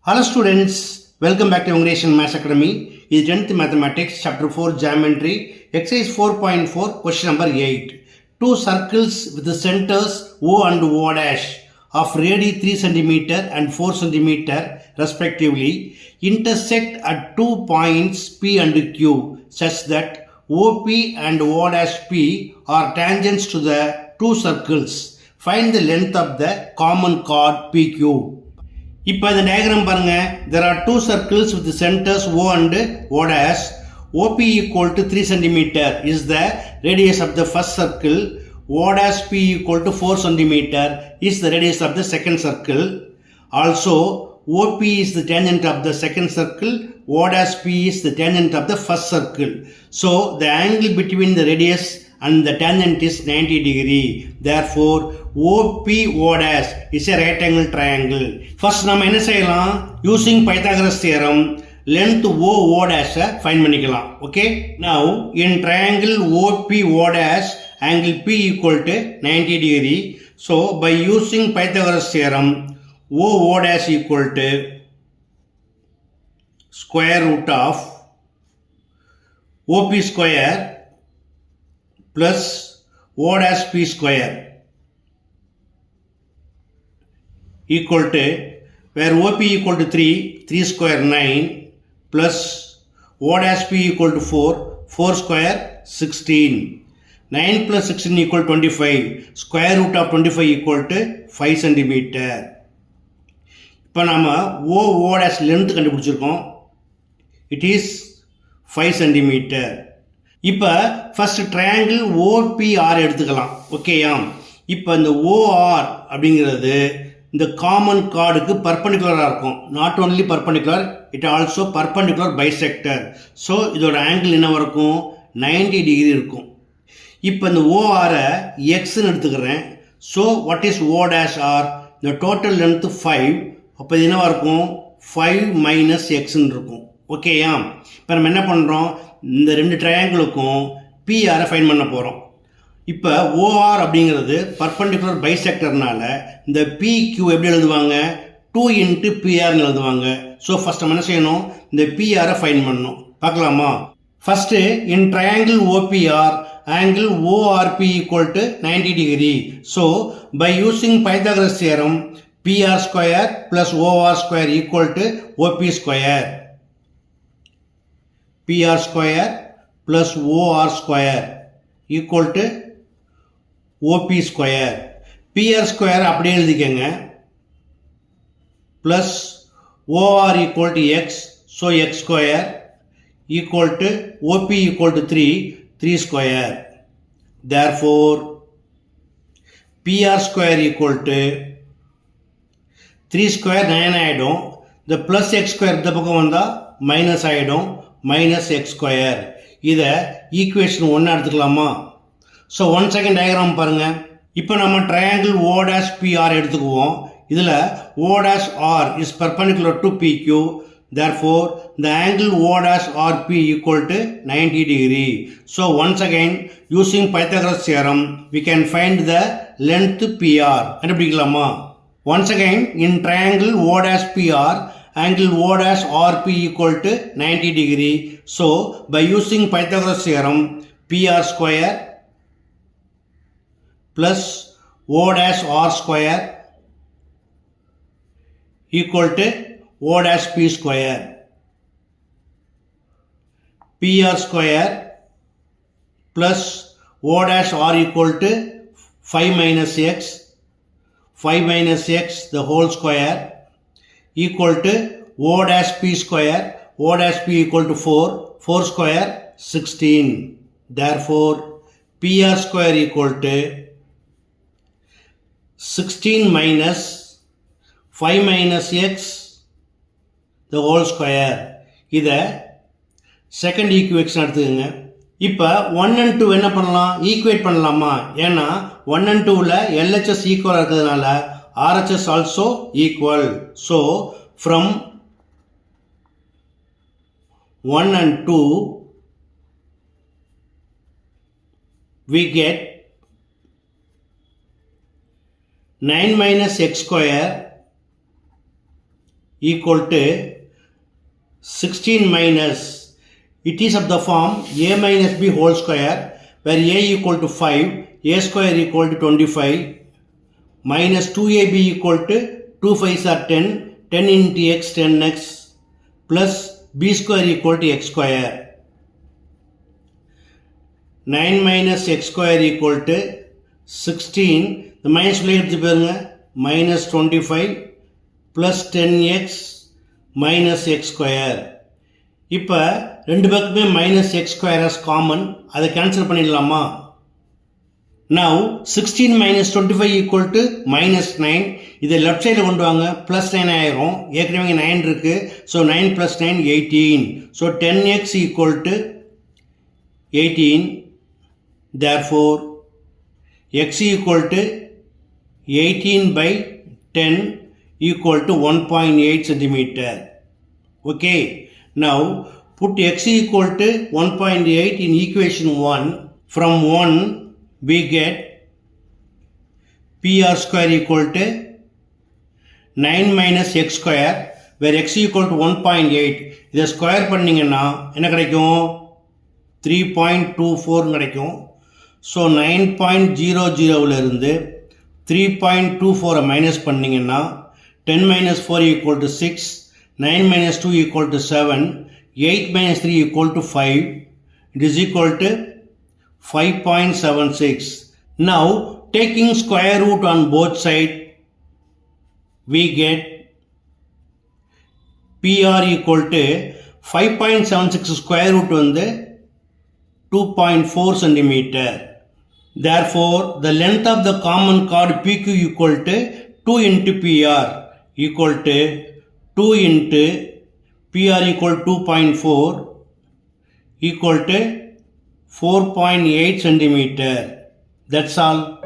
Hello students, welcome back to Youngration Maths Academy. This is 10th Mathematics, Chapter 4, Geometry, Exercise 4.4, Question number 8. Two circles with the centers O and O dash of radii 3 cm and 4 cm respectively intersect at 2 points P and Q such that OP and O dash P are tangents to the two circles. Find the length of the common chord PQ. இப்போ இந்த diagram பாருங்க. there are two circles with the centers O and O dash. OP equal to 3 cm is the radius of the first circle. O dash P equal to 4 cm is the radius of the second circle. Also, OP is the tangent of the second circle. O dash P is the tangent of the first circle. So, the angle between the radius and the tangent is 90 degree. Therefore, OPO dash is a right angle triangle. First நம்ம என்ன செய்யலாம்? Using Pythagoras theorem, length OO dash find பண்ணிக்கலாம். Okay? Now, in triangle OPO dash, angle P equal to 90 degree. So, by using Pythagoras theorem, OO dash equal to square root of OP square plus O dash P square equal to, where OP equal to 3 square 9 plus O dash P equal to 4 square 16. 9 plus 16 equal to 25. Square root of 25 equal to 5 cm. இப்போ நாம OO dash length கண்டுபிடிச்சிருக்கோம். It is 5 cm. இப்போ first triangle OPR எடுத்துக்கலாம். ஓகேயா? இப்போ இந்த OR அப்படிங்கிறது இந்த காமன் கார்டுக்கு பர்பண்டிகுலராக இருக்கும். Not only perpendicular, it also perpendicular bisector. So இதோட ஆங்கிள் என்ன இருக்கும்? 90 டிகிரி இருக்கும். இப்போ இந்த ஓஆரை எக்ஸ்ன்னு எடுத்துக்கிறேன். So what is O dash R? இந்த டோட்டல் லென்த்து 5. அப்போ இது என்னவாக இருக்கும்? 5 மைனஸ் எக்ஸ்ன்னு இருக்கும். ஓகேயா? இப்போ நம்ம என்ன பண்ணுறோம்? இந்த ரெண்டு ட்ரையாங்கிளுக்கும் பிஆரை ஃபைன் பண்ண போகிறோம். இப்போ ஓஆர் அப்படிங்கிறது பர்பண்டிகுலர் பைசெக்டர்னால இந்த பிக்யூ எப்படி எழுதுவாங்க? 2 இன்ட்டு பிஆர்னு எழுதுவாங்க. ஸோ ஃபஸ்ட் நம்ம என்ன செய்யணும்? இந்த பிஆரை ஃபைன் பண்ணணும். பார்க்கலாமா? First in triangle OPR angle ORP equal to 90 degree. So, by using Pythagoras theorem, PR square plus OR square equal to OP square. PR square plus OR square equal to OP square. PR square அப்படியே எழுதிக்கங்க. Plus OR equal to X. So, X square equal to OP equal to 3 square. Therefore, PR square equal to 3 square 9 ஆயிடும். The plus X square இந்த பக்கம் வந்தா minus ஆயிடும். Minus X square. இதை equation 1 எடுத்துக்கலாமா? So 1 second diagram பாருங்க. இப்போ நம்ம ட்ரையாங்கிள் O dash PR எடுத்துக்குவோம். இதில் O dash R is perpendicular to PQ. Therefore, the angle O dash RP equal to 90 degree. So once again, using Pythagoras theorem, we can find the length PR. கண்டுபிடிக்கலாமா? Once again, in triangle O dash PR, angle O dash RP equal to 90 degree. So, by using Pythagoras theorem, PR square plus O dash R square equal to O dash P square. PR square plus O dash R equal to 5 minus X the whole square equal to O dash P square. O dash P equal to 4 square 16. Therefore, PR square equal to 16 minus 5 minus X the whole square. இதை second equation எடுத்துக்கோங்க. இப்போ 1 and 2 என்ன பண்ணலாம்? Equate பண்ணலாமா? ஏன்னா 1 and 2ல் LHS ஈக்குவலாக இருக்கிறதுனால RHS also equal. So, from 1 and 2, we get 9 minus X square equal to 16 minus, it is of the form a minus b whole square, where a equal to 5, a square equal to 25, minus 2ab equal to 2 5s are 10, 10 into x 10x, plus b square equal to x square. 9 minus x square equal to 16, the minus minus 25 plus 10x minus x square. இப்போ ரெண்டு பக்கமே minus x square as common, அதை cancel பண்ணிடலாமா? Now 16 minus 25 equal to minus 9, இதை left side கொண்டு வாங்க, plus 9 ஆயிரும், ஏற்கனவே 9 இருக்கு, so 9 plus 9 18, so 10x equal to 18, therefore x equal to 18 by 10 equal to 1.8 centimeter. Okay, now put x equal to 1.8 in equation 1. From 1 we get PR square equal to 9 minus x square, where x equal to 1.8. இதை square பண்ணிங்கன்னா என்ன கிடைக்கும்? 3.24 கிடைக்கும். So 9.00 இருந்து 3.24 minus பண்ணிங்கன்னா 10 minus 4 equal to 6, 9 minus 2 equal to 7, 8 minus 3 equal to 5, it is equal to 5.76. Now taking square root on both sides, we get PR equal to 5.76 square root வந்து 2.4 centimeter. Therefore, the length of the common chord PQ equal to 2 into PR equal to 2 into PR equal to 2.4 equal to 4.8 centimeter. That's all.